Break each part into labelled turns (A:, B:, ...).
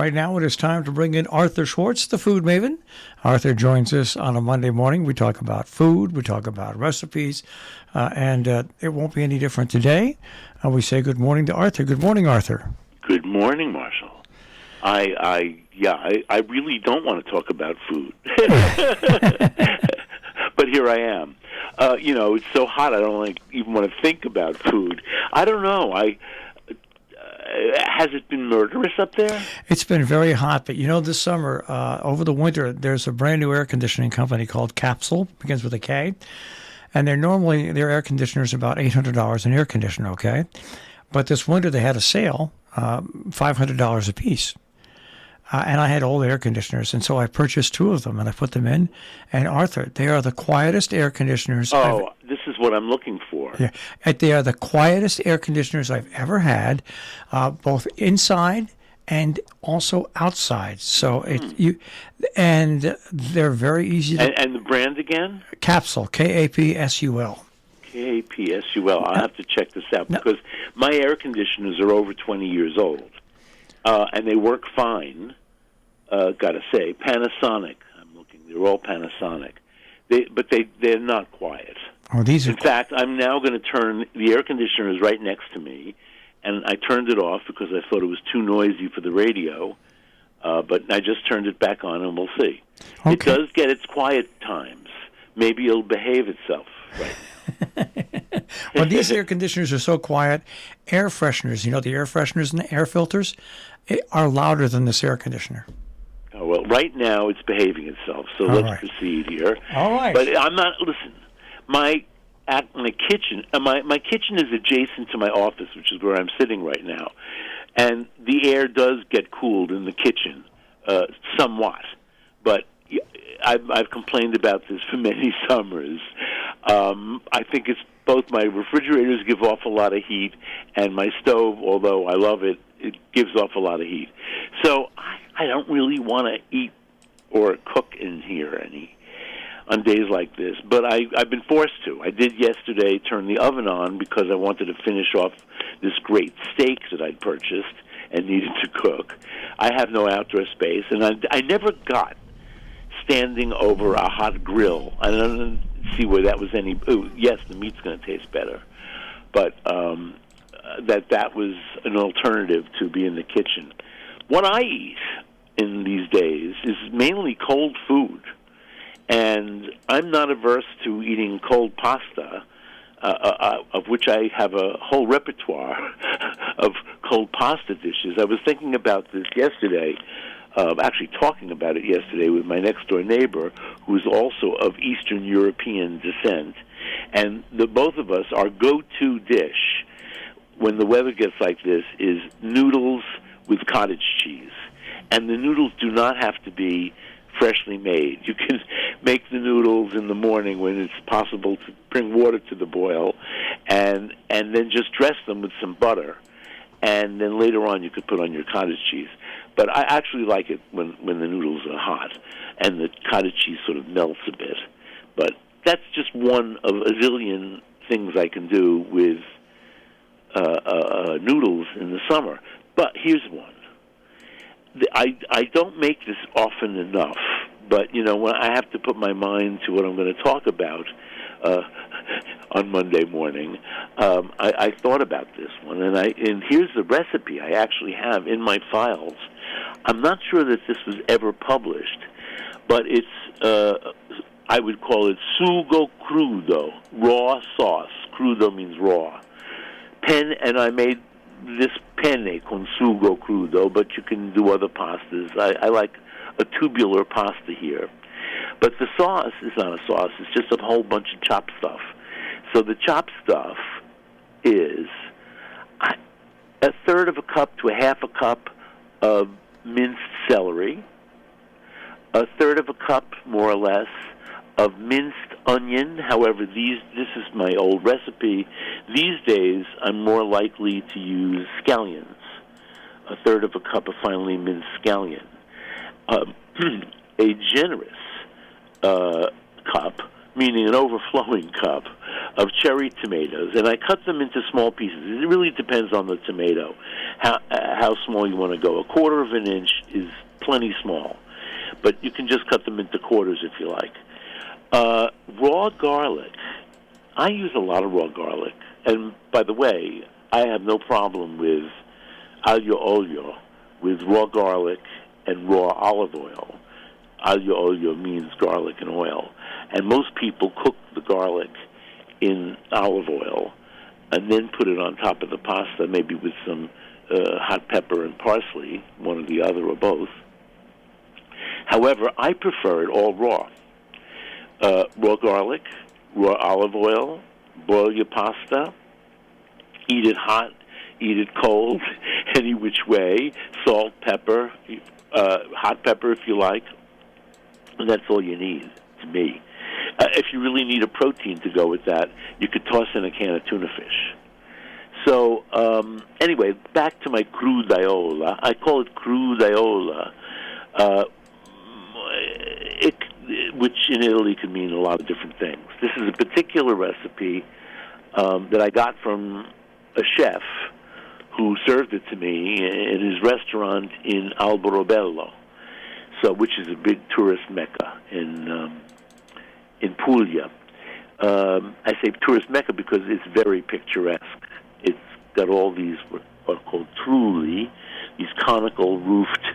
A: Right now it is time to bring in Arthur Schwartz, the food maven. Arthur joins us on a Monday morning. We talk about food, we talk about recipes, and it won't be any different today. We say good morning to Arthur. Good morning, Arthur.
B: Good morning, Marshall. I really don't want to talk about food. But here I am. It's so hot I don't even want to think about food. I don't know. Has it been murderous up there?
A: It's been very hot, but this summer, over the winter, there's a brand new air conditioning company called Capsule, begins with a K, and their air conditioner is about $800 an air conditioner, okay? But this winter they had a sale, $500 a piece. And I had old air conditioners, and so I purchased two of them, and I put them in. And Arthur, they are the quietest air conditioners.
B: This is what I'm looking for.
A: Yeah, they are the quietest air conditioners I've ever had, both inside and also outside. So and they're very easy to.
B: And the brand again?
A: Capsule, Kapsul.
B: Kapsul. I'll have to check this out because my air conditioners are over 20 years old, and they work fine. Gotta say, Panasonic. I'm looking; they're all Panasonic. They're not quiet.
A: Oh,
B: In fact, I'm now going to turn the air conditioner is right next to me, and I turned it off because I thought it was too noisy for the radio. But I just turned it back on, and we'll see. Okay. It does get its quiet times. Maybe it'll behave itself right now.
A: Well, these air conditioners are so quiet. Air fresheners, the air fresheners and the air filters, are louder than this air conditioner.
B: Oh, well, right now it's behaving itself, so let's proceed here.
A: All right.
B: But I'm not, listen, my kitchen, my kitchen is adjacent to my office, which is where I'm sitting right now, and the air does get cooled in the kitchen somewhat, but I've complained about this for many summers. I think it's both my refrigerators give off a lot of heat, and my stove, although I love it, it gives off a lot of heat. So I don't really want to eat or cook in here on days like this, but I've been forced to. I did yesterday turn the oven on because I wanted to finish off this great steak that I'd purchased and needed to cook. I have no outdoor space, and I never got standing over a hot grill. I don't see where that was any... Ooh, yes, the meat's going to taste better, but that was an alternative to be in the kitchen. What I eat in these days is mainly cold food, and I'm not averse to eating cold pasta, of which I have a whole repertoire of cold pasta dishes. I was thinking about this yesterday, actually talking about it yesterday with my next-door neighbor, who is also of Eastern European descent, and both of us, our go-to dish when the weather gets like this is noodles with cottage cheese. And the noodles do not have to be freshly made. You can make the noodles in the morning when it's possible to bring water to the boil, and then just dress them with some butter. And then later on you could put on your cottage cheese. But I actually like it when the noodles are hot and the cottage cheese sort of melts a bit. But that's just one of a zillion things I can do with noodles in the summer. But here's one. I don't make this often enough, but, when I have to put my mind to what I'm going to talk about on Monday morning, I thought about this one, and here's the recipe I actually have in my files. I'm not sure that this was ever published, but it's, I would call it sugo crudo, raw sauce. Crudo means raw. And I made this penne con sugo crudo, but you can do other pastas. I like a tubular pasta here. But the sauce is not a sauce. It's just a whole bunch of chopped stuff. So the chopped stuff is a third of a cup to a half a cup of minced celery, a third of a cup, more or less, of minced onion. However, this is my old recipe. These days, I'm more likely to use scallions, a third of a cup of finely minced scallion. A generous cup, meaning an overflowing cup, of cherry tomatoes, and I cut them into small pieces. It really depends on the tomato, how small you want to go. A quarter of an inch is plenty small, but you can just cut them into quarters if you like. Raw garlic. I use a lot of raw garlic, and by the way, I have no problem with aglio olio, with raw garlic and raw olive oil. Aglio olio means garlic and oil, and most people cook the garlic in olive oil and then put it on top of the pasta, maybe with some hot pepper and parsley, one or the other or both. However, I prefer it all raw. Raw garlic, raw olive oil, boil your pasta, eat it hot, eat it cold, any which way, salt, pepper, hot pepper if you like, and that's all you need, to me. If you really need a protein to go with that, you could toss in a can of tuna fish. So, anyway, back to my crudaiola. I call it crudaiola, which in Italy could mean a lot of different things. This is a particular recipe that I got from a chef who served it to me in his restaurant in Alberobello, which is a big tourist mecca in Puglia. I say tourist mecca because it's very picturesque. It's got all these what are called trulli, these conical roofed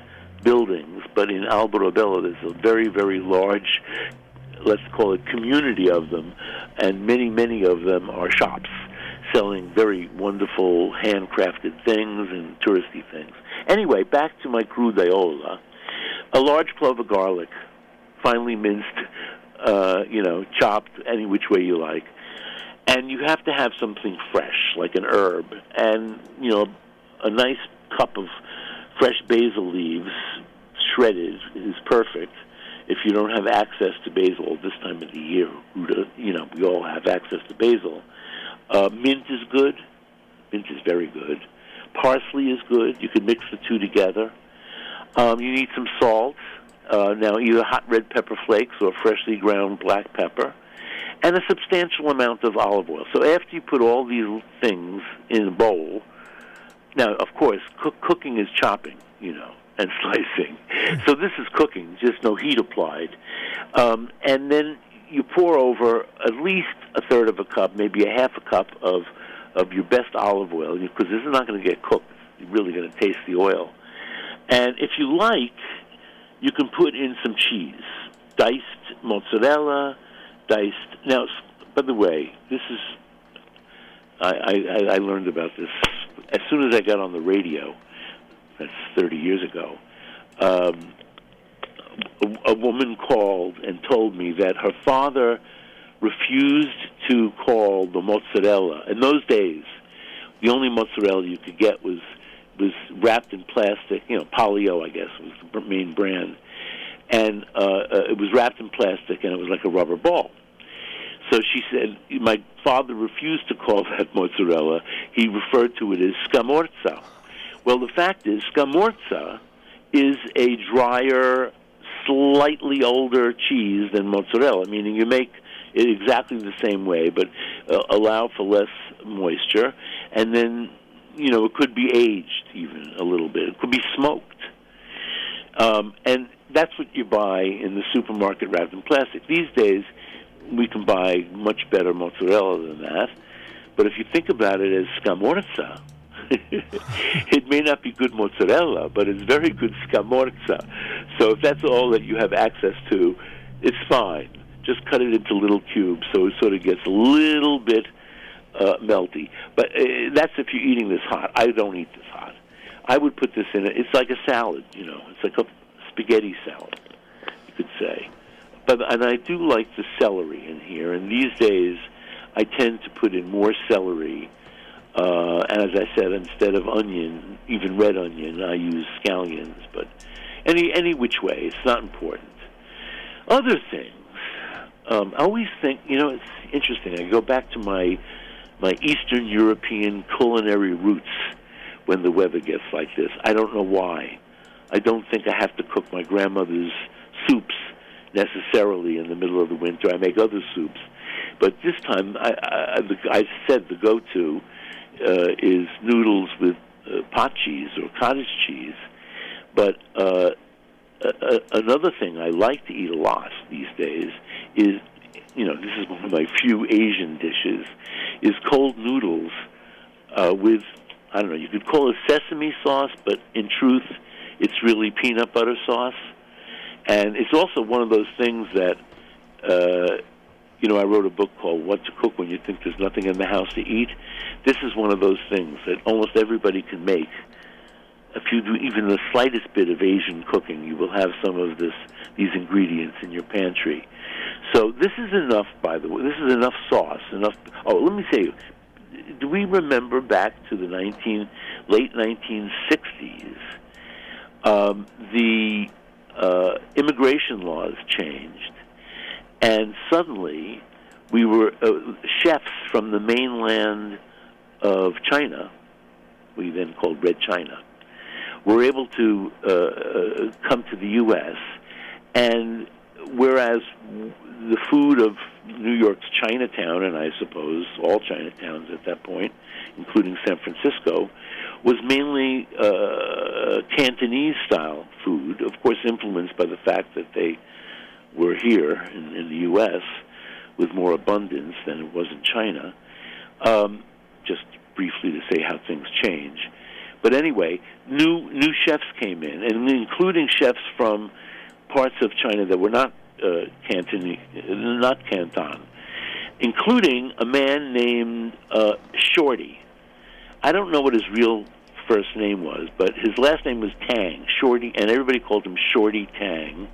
B: buildings, but in Alberobello there's a very, very large, let's call it community of them, and many, many of them are shops selling very wonderful handcrafted things and touristy things. Anyway, back to my crudaiola. A large clove of garlic, finely minced, chopped any which way you like. And you have to have something fresh, like an herb. And, a nice cup of fresh basil leaves, shredded, is perfect. If you don't have access to basil this time of the year, we all have access to basil. Mint is good. Mint is very good. Parsley is good. You can mix the two together. You need some salt. Now, either hot red pepper flakes or freshly ground black pepper, and a substantial amount of olive oil. So after you put all these things in a bowl, now, of course, cooking is chopping, and slicing. So this is cooking, just no heat applied. And then you pour over at least a third of a cup, maybe a half a cup of your best olive oil, because this is not going to get cooked. You're really going to taste the oil. And if you like, you can put in some cheese, diced mozzarella, diced. Now, by the way, this is I learned about this as soon as I got on the radio. That's 30 years ago. A woman called and told me that her father refused to call the mozzarella. In those days, the only mozzarella you could get was wrapped in plastic. Polio, I guess, was the main brand. And it was wrapped in plastic, and it was like a rubber ball. So she said, my father refused to call that mozzarella. He referred to it as scamorza. Well, the fact is, scamorza is a drier, slightly older cheese than mozzarella, meaning you make it exactly the same way, but allow for less moisture, and then, it could be aged even a little bit. It could be smoked. And that's what you buy in the supermarket wrapped in plastic. These days, we can buy much better mozzarella than that. But if you think about it as scamorza, it may not be good mozzarella, but it's very good scamorza. So if that's all that you have access to, it's fine. Just cut it into little cubes so it sort of gets a little bit melty. But that's if you're eating this hot. I don't eat this hot. I would put this in it's like a salad, It's like a spaghetti salad, you could say. And I do like the celery in here. And these days, I tend to put in more celery. And as I said, instead of onion, even red onion, I use scallions. But any which way, it's not important. Other things, I always think, it's interesting. I go back to my Eastern European culinary roots when the weather gets like this. I don't know why. I don't think I have to cook my grandmother's soups necessarily in the middle of the winter. I make other soups. But this time, I said the go-to is noodles with pot cheese or cottage cheese. But another thing I like to eat a lot these days is, this is one of my few Asian dishes, is cold noodles with, I don't know, you could call it sesame sauce, but in truth, it's really peanut butter sauce. And it's also one of those things that, I wrote a book called What to Cook When You Think There's Nothing in the House to Eat. This is one of those things that almost everybody can make. If you do even the slightest bit of Asian cooking, you will have some of these ingredients in your pantry. So this is enough, by the way. This is enough sauce. Oh, let me say, do we remember back to the late 1960s? The immigration laws changed, and suddenly we were chefs from the mainland of China, we then called Red China, were able to come to the U.S., and whereas the food of New York's Chinatown, and I suppose all Chinatowns at that point, including San Francisco, was mainly Cantonese-style food, of course influenced by the fact that they were here in the U.S. with more abundance than it was in China. Just briefly to say how things change. But anyway, new chefs came in, and including chefs from parts of China that were not Cantonese, not Canton, including a man named Shorty. I don't know what his real first name was, but his last name was Tang, Shorty, and everybody called him Shorty Tang.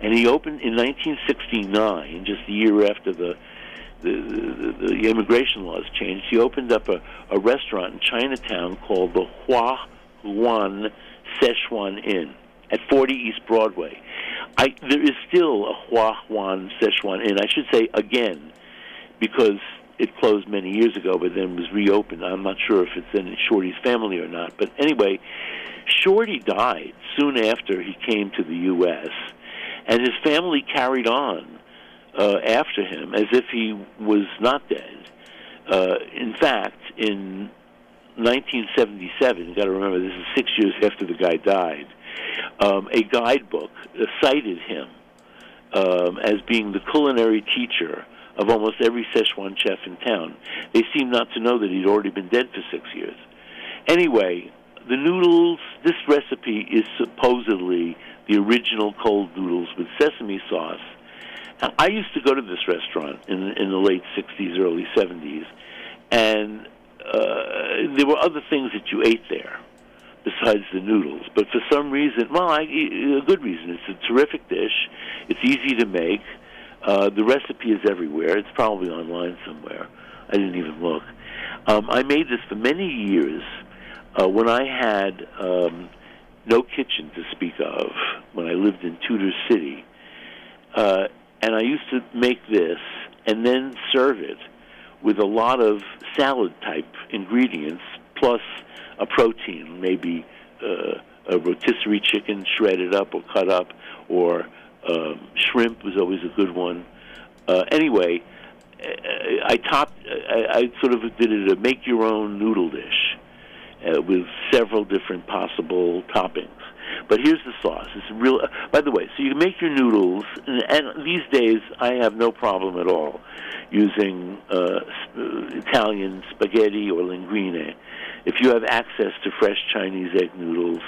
B: And he opened in 1969, just a year after the immigration laws changed. He opened up a restaurant in Chinatown called the Hua Huan Szechuan Inn at 40 East Broadway. There is still a Hua Huan Szechuan Inn. I should say again, because it closed many years ago, but then was reopened. I'm not sure if it's in Shorty's family or not. But anyway, Shorty died soon after he came to the U.S., and his family carried on after him as if he was not dead. In fact, in 1977, you've got to remember this is 6 years after the guy died, a guidebook cited him as being the culinary teacher of almost every Szechuan chef in town. They seem not to know that he'd already been dead for 6 years. Anyway, the noodles, this recipe is supposedly the original cold noodles with sesame sauce. Now, I used to go to this restaurant in the late 60s, early 70s, and there were other things that you ate there besides the noodles. But for some reason, a good reason, it's a terrific dish. It's easy to make. The recipe is everywhere. It's probably online somewhere. I didn't even look. I made this for many years when I had no kitchen to speak of, when I lived in Tudor City. And I used to make this and then serve it with a lot of salad-type ingredients, plus a protein, maybe a rotisserie chicken shredded up or cut up, or shrimp was always a good one. Anyway, I sort of did it a make-your-own noodle dish with several different possible toppings. But here's the sauce. It's real. By the way, so you make your noodles, and these days I have no problem at all using Italian spaghetti or linguine. If you have access to fresh Chinese egg noodles,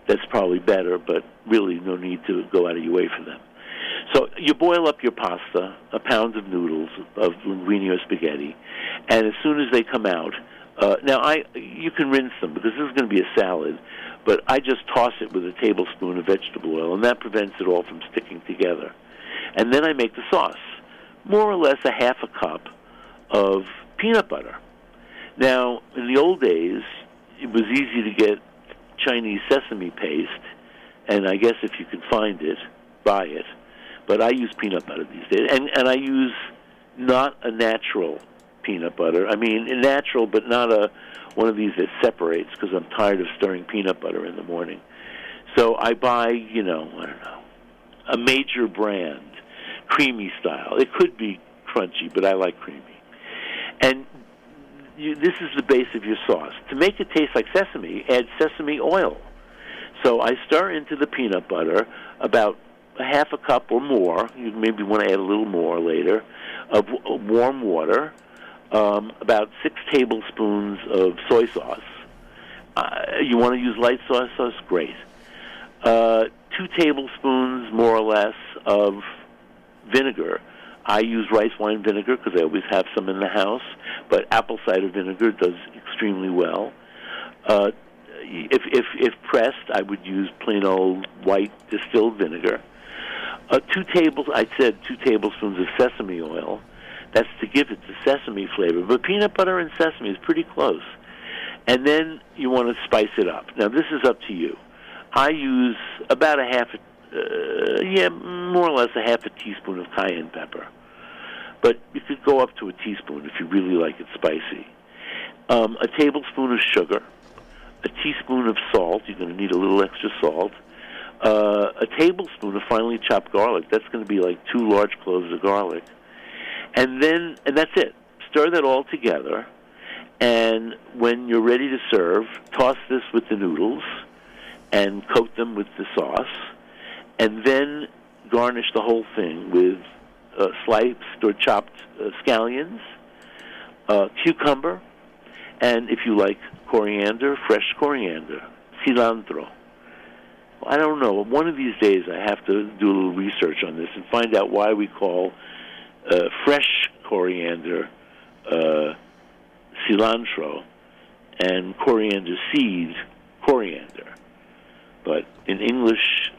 B: that's probably better, but really no need to go out of your way for them. So you boil up your pasta, a pound of noodles, of linguine or spaghetti, and as soon as they come out, you can rinse them because this is going to be a salad, but I just toss it with a tablespoon of vegetable oil, and that prevents it all from sticking together. And then I make the sauce, more or less a half a cup of peanut butter. Now, in the old days, it was easy to get Chinese sesame paste, and I guess if you can find it, buy it. But I use peanut butter these days, and I use not a natural peanut butter. I mean, natural, but not one of these that separates, because I'm tired of stirring peanut butter in the morning. So I buy, I don't know, a major brand, creamy style. It could be crunchy, but I like creamy. And this is the base of your sauce. To make it taste like sesame, add sesame oil. So I stir into the peanut butter about a half a cup or more. You maybe want to add a little more later, of warm water, about 6 tablespoons of soy sauce. You want to use light soy sauce? Great. 2 tablespoons, more or less, of vinegar. I use rice wine vinegar because I always have some in the house, but apple cider vinegar does extremely well. If pressed, I would use plain old white distilled vinegar. I said 2 tablespoons of sesame oil. That's to give it the sesame flavor. But peanut butter and sesame is pretty close. And then you want to spice it up. Now, this is up to you. I use about more or less a half a teaspoon of cayenne pepper. But you could go up to a teaspoon if you really like it spicy. A tablespoon of sugar, a teaspoon of salt. You're going to need a little extra salt. A tablespoon of finely chopped garlic. That's going to be like 2 large cloves of garlic. And that's it. Stir that all together. And when you're ready to serve, toss this with the noodles and coat them with the sauce. And then garnish the whole thing with sliced or chopped scallions, cucumber, and if you like coriander, fresh coriander, cilantro. I don't know. One of these days I have to do a little research on this and find out why we call fresh coriander cilantro and coriander seed coriander. But in English,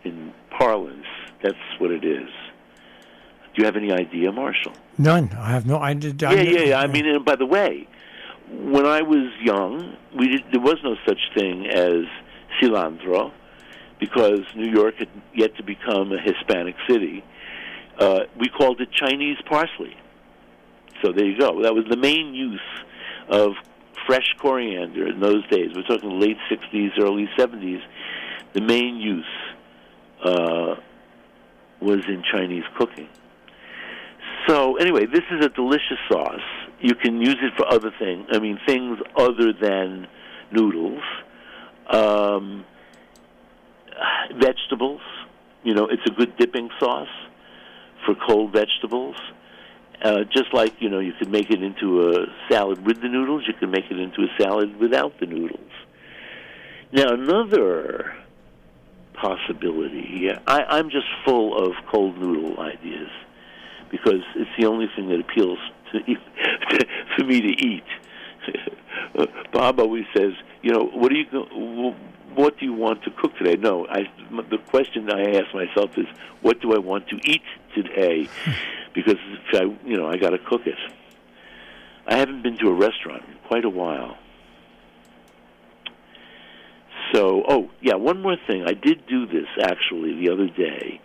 B: in parlance, that's what it is. Do you have any idea, Marshall?
A: None. I have no idea.
B: Yeah. I mean, and by the way, when I was young, there was no such thing as cilantro because New York had yet to become a Hispanic city. We called it Chinese parsley. So there you go. That was the main use of fresh coriander in those days. We're talking late 60s, early 70s. The main use was in Chinese cooking. So anyway, this is a delicious sauce. You can use it for other things. I mean, things other than noodles. Vegetables. It's a good dipping sauce for cold vegetables. Just like, you could make it into a salad with the noodles, you can make it into a salad without the noodles. Now, another possibility, I'm just full of cold noodle ideas because it's the only thing that appeals for me to eat. Bob always says, what do you want to cook today? No, the question I ask myself is, what do I want to eat today? Because I got to cook it. I haven't been to a restaurant in quite a while. So, one more thing. I did do this actually the other day.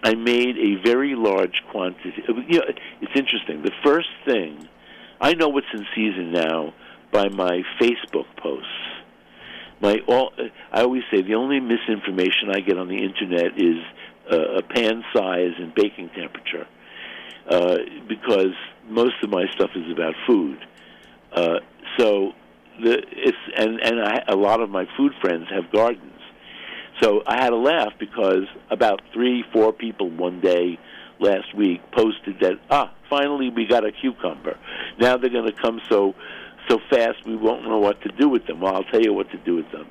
B: I made a very large quantity. It's interesting. The first thing, I know what's in season now by my Facebook posts. I always say the only misinformation I get on the internet is a pan size and baking temperature, because most of my stuff is about food. A lot of my food friends have gardens. So I had a laugh because about 3-4 people one day last week posted that, finally we got a cucumber. Now they're going to come so fast we won't know what to do with them. Well, I'll tell you what to do with them.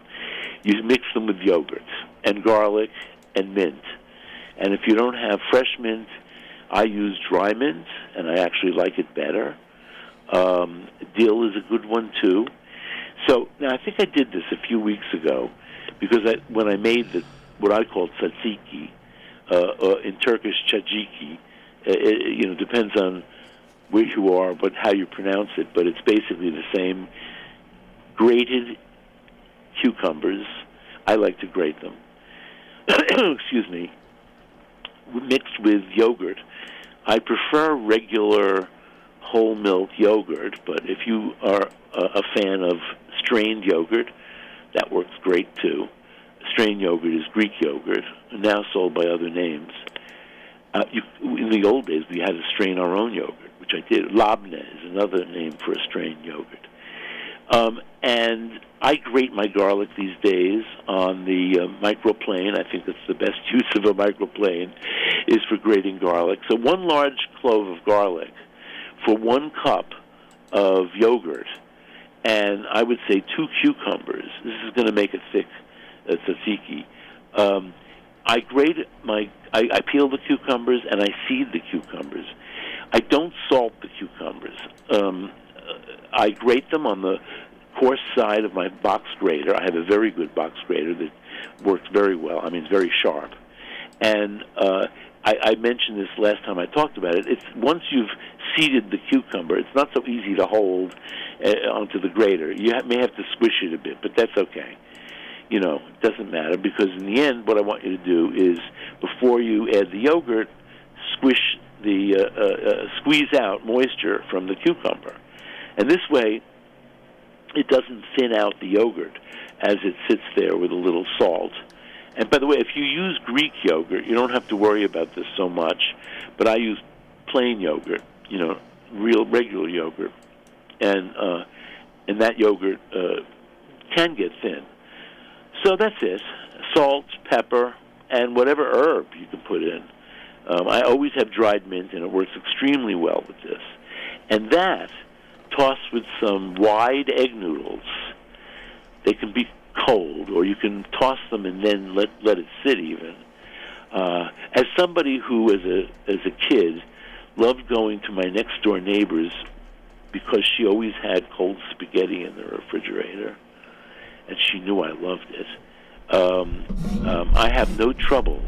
B: You mix them with yogurt and garlic and mint. And if you don't have fresh mint, I use dry mint, and I actually like it better. Dill is a good one, too. So now I think I did this a few weeks ago because when I made what I call tzatziki, in Turkish tzatziki, it depends on where you are, but how you pronounce it. But it's basically the same. Grated cucumbers. I like to grate them. Excuse me. Mixed with yogurt. I prefer regular whole milk yogurt, but if you are a fan of strained yogurt, that works great too. Strained yogurt is Greek yogurt, now sold by other names. In the old days, we had to strain our own yogurt, which I did. Labne is another name for a strained yogurt. And I grate my garlic these days on the microplane. I think that's the best use of a microplane, is for grating garlic. So 1 large clove of garlic for 1 cup of yogurt, and I would say 2 cucumbers. This is going to make it thick, tzatziki. I grate I peel the cucumbers and I seed the cucumbers. I don't salt the cucumbers. I grate them on the coarse side of my box grater. I have a very good box grater that works very well. I mean, it's very sharp. And I mentioned this last time I talked about it. It's once you've seeded the cucumber, it's not so easy to hold onto the grater. You may have to squish it a bit, but that's okay. You know, it doesn't matter, because in the end, what I want you to do is, before you add the yogurt, squeeze out moisture from the cucumber. And this way, it doesn't thin out the yogurt as it sits there with a little salt. And by the way, if you use Greek yogurt, you don't have to worry about this so much. But I use plain yogurt, you know, real regular yogurt, and that yogurt can get thin. So that's it. Salt, pepper, and whatever herb you can put in. I always have dried mint, and it works extremely well with this. And that, tossed with some wide egg noodles. They can be cold, or you can toss them and then let it sit even. As somebody who, as a kid, loved going to my next-door neighbors because she always had cold spaghetti in the refrigerator, and she knew I loved it. I have no trouble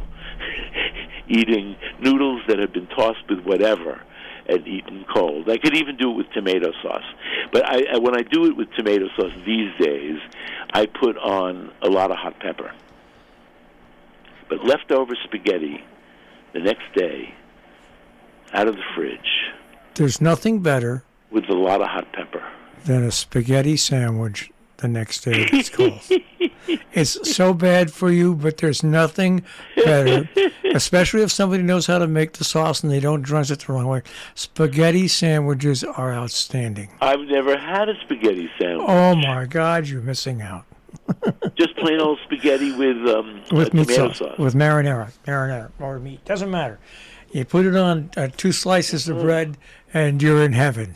B: eating noodles that have been tossed with whatever and eaten cold. I could even do it with tomato sauce. But when I do it with tomato sauce these days, I put on a lot of hot pepper. But leftover spaghetti the next day, out of the fridge,
A: There's nothing better
B: with a lot of hot pepper
A: than a spaghetti sandwich the next day it's cold. It's so bad for you, but there's nothing better, especially if somebody knows how to make the sauce and they don't dress it the wrong way. Spaghetti sandwiches are outstanding.
B: I've never had a spaghetti sandwich.
A: Oh, my God, you're missing out.
B: Just plain old spaghetti with
A: meat
B: tomato sauce.
A: With marinara, or meat. Doesn't matter. You put it on 2 slices of bread, and you're in heaven.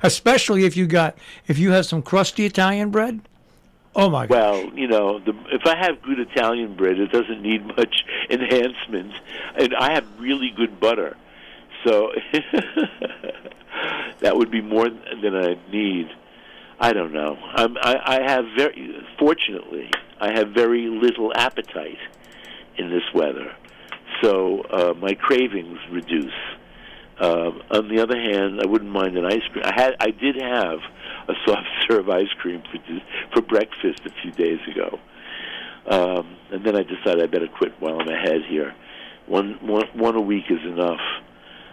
A: Especially if you have some crusty Italian bread. Oh my God!
B: Well, you know, if I have good Italian bread, it doesn't need much enhancement, and I have really good butter, so that would be more than I need. I don't know. Fortunately, I have very little appetite in this weather, so my cravings reduce. On the other hand, I wouldn't mind an ice cream. I did have a soft serve ice cream for breakfast a few days ago, and then I decided I better quit while I'm ahead here. One a week is enough.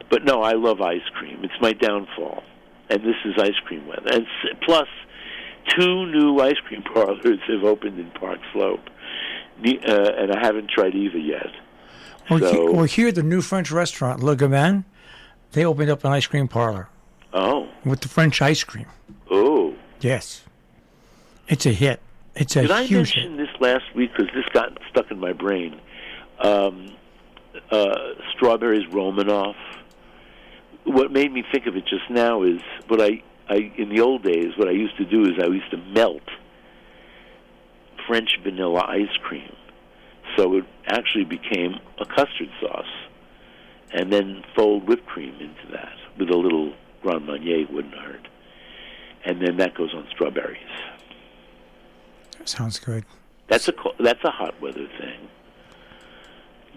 B: But no, I love ice cream. It's my downfall, and this is ice cream weather. And plus, 2 new ice cream parlors have opened in Park Slope, and I haven't tried either yet.
A: Or here, the new French restaurant, Le Gamin, they opened up an ice cream parlor.
B: Oh.
A: With the French ice cream.
B: Oh.
A: Yes. It's a hit. It's a huge hit.
B: Did I mention this last week, because this got stuck in my brain? Strawberries Romanoff. What made me think of it just now is what I in the old days, what I used to do is I used to melt French vanilla ice cream. So it actually became a custard sauce. And then fold whipped cream into that with a little Grand Marnier, wouldn't hurt. And then that goes on strawberries.
A: Sounds good.
B: That's a hot weather thing.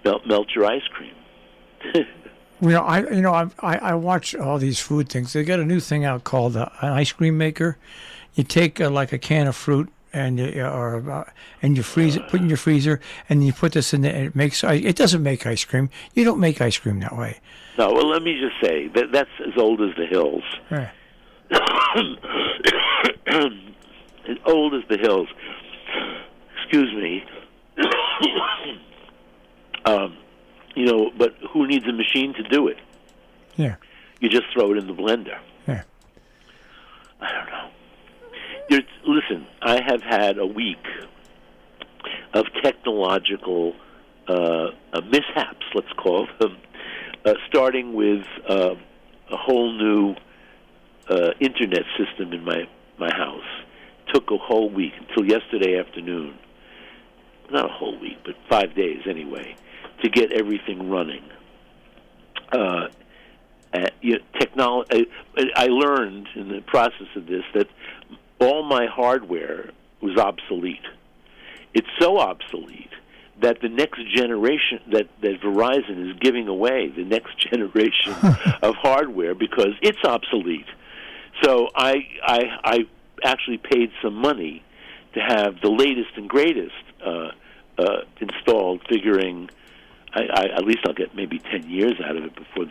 B: Melt your ice cream.
A: I watch all these food things. They got a new thing out called an ice cream maker. You take like a can of fruit and you freeze it, put it in your freezer, and you put this in there. And it doesn't make ice cream. You don't make ice cream that way.
B: No, well, let me just say that's as old as the hills.
A: Right.
B: As old as the hills. Excuse me. but who needs a machine to do it?
A: Yeah.
B: You just throw it in the blender.
A: Yeah.
B: I don't know. Listen, I have had a week of technological mishaps, let's call them, starting with a whole new internet system in my house. Took a whole week until yesterday afternoon. Not a whole week, but 5 days anyway, to get everything running. Technology. I learned in the process of this that all my hardware was obsolete. It's so obsolete that the next generation, that Verizon is giving away the next generation of hardware because it's obsolete. So I actually paid some money to have the latest and greatest installed, figuring at least I'll get maybe 10 years out of it before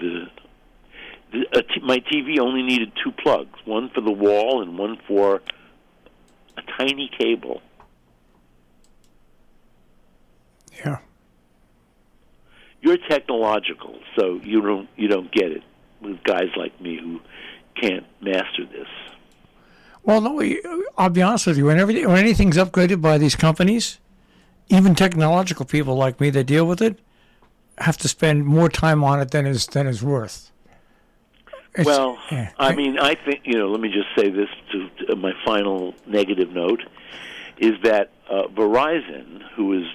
B: my TV only needed 2 plugs, one for the wall and one for a tiny cable.
A: Yeah.
B: You're technological, so you don't get it with guys like me who can't master this.
A: Well, no, I'll be honest with you. When anything's upgraded by these companies, even technological people like me that deal with it have to spend more time on it than is worth.
B: I mean, I think, let me just say this to my final negative note, is that Verizon, who is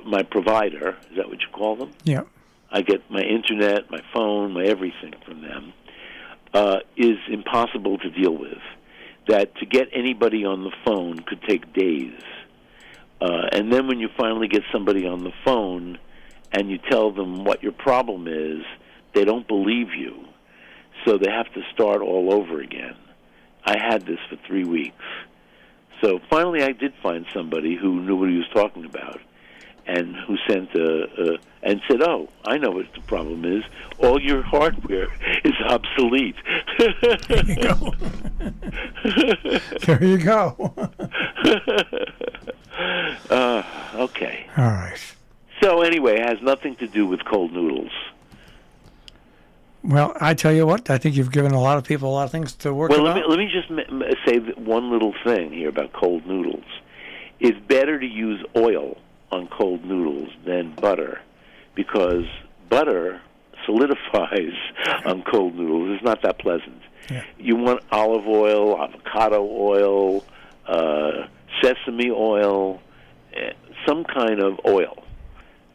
B: my provider, is that what you call them?
A: Yeah.
B: I get my internet, my phone, my everything from them, is impossible to deal with. That to get anybody on the phone could take days. And then when you finally get somebody on the phone and you tell them what your problem is, they don't believe you. So they have to start all over again. I had this for 3 weeks. So finally I did find somebody who knew what he was talking about and who sent and said, "Oh, I know what the problem is. All your hardware is obsolete."
A: There you go. There you go.
B: Okay.
A: All right.
B: So anyway, it has nothing to do with cold noodles.
A: Well, I tell you what, I think you've given a lot of people a lot of things to work about.
B: Well, let me just say one little thing here about cold noodles. It's better to use oil on cold noodles than butter, because butter solidifies on cold noodles. It's not that pleasant.
A: Yeah.
B: You want olive oil, avocado oil, sesame oil, some kind of oil.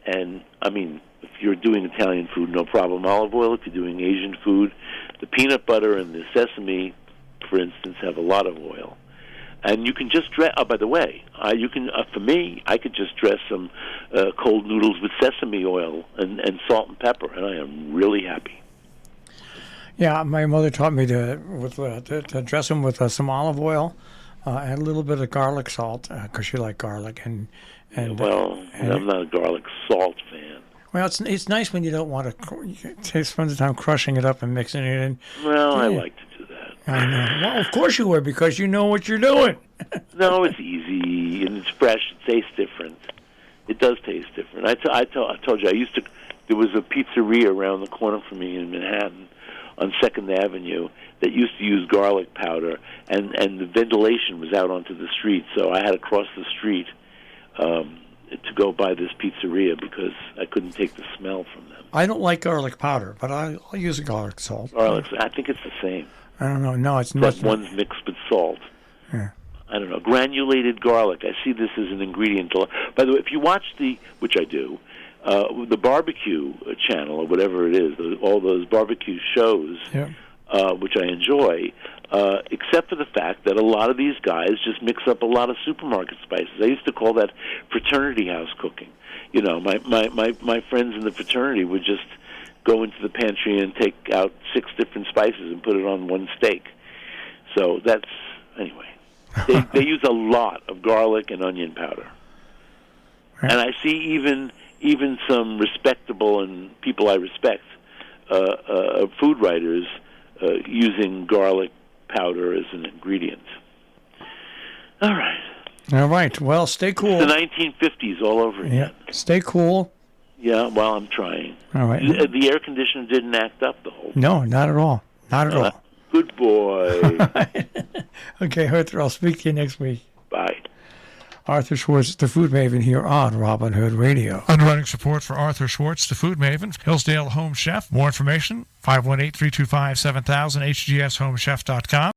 B: And, I mean, if you're doing Italian food, no problem, olive oil. If you're doing Asian food, the peanut butter and the sesame, for instance, have a lot of oil. And you can just dress. Oh, by the way, you can. For me, I could just dress some cold noodles with sesame oil and salt and pepper, and I am really happy.
A: Yeah, my mother taught me to dress them with some olive oil, and a little bit of garlic salt, because she liked garlic. And
B: I'm not a garlic salt fan.
A: Well, it's nice when you don't want to spend the time crushing it up and mixing it in.
B: Well, I like to do that.
A: I know. Well, of course you would, because you know what you're doing.
B: No, it's easy, and it's fresh. It tastes different. It does taste different. I told you, there was a pizzeria around the corner from me in Manhattan on 2nd Avenue that used to use garlic powder, and the ventilation was out onto the street, so I had to cross the street to go by this pizzeria because I couldn't take the smell from them.
A: I don't like garlic powder, but I'll use a garlic salt.
B: Garlic, I think it's the same.
A: I don't know. No, it's not.
B: One's mixed with salt.
A: Yeah.
B: I don't know. Granulated garlic. I see this as an ingredient. By the way, if you watch which I do, the barbecue channel or whatever it is, all those barbecue shows,
A: yeah.
B: Which I enjoy, except for the fact that a lot of these guys just mix up a lot of supermarket spices. I used to call that fraternity house cooking. You know, my friends in the fraternity would just go into the pantry and take out 6 different spices and put it on one steak. So that's, anyway. They use a lot of garlic and onion powder. Right. And I see even some respectable and people I respect, food writers, using garlic powder as an ingredient. All right.
A: All right. Well, stay cool.
B: It's the 1950s all over again.
A: Yeah. Stay cool.
B: Yeah, well, I'm trying.
A: All right.
B: The air conditioner didn't act up the whole time.
A: No, not at all. Not at all.
B: Good boy.
A: Okay, Arthur, I'll speak to you next week.
B: Bye.
A: Arthur Schwartz, the Food Maven, here on Robin Hood Radio. Underwriting support for Arthur Schwartz, the Food Maven, Hillsdale Home Chef. More information, 518-325-7000, hgshomechef.com.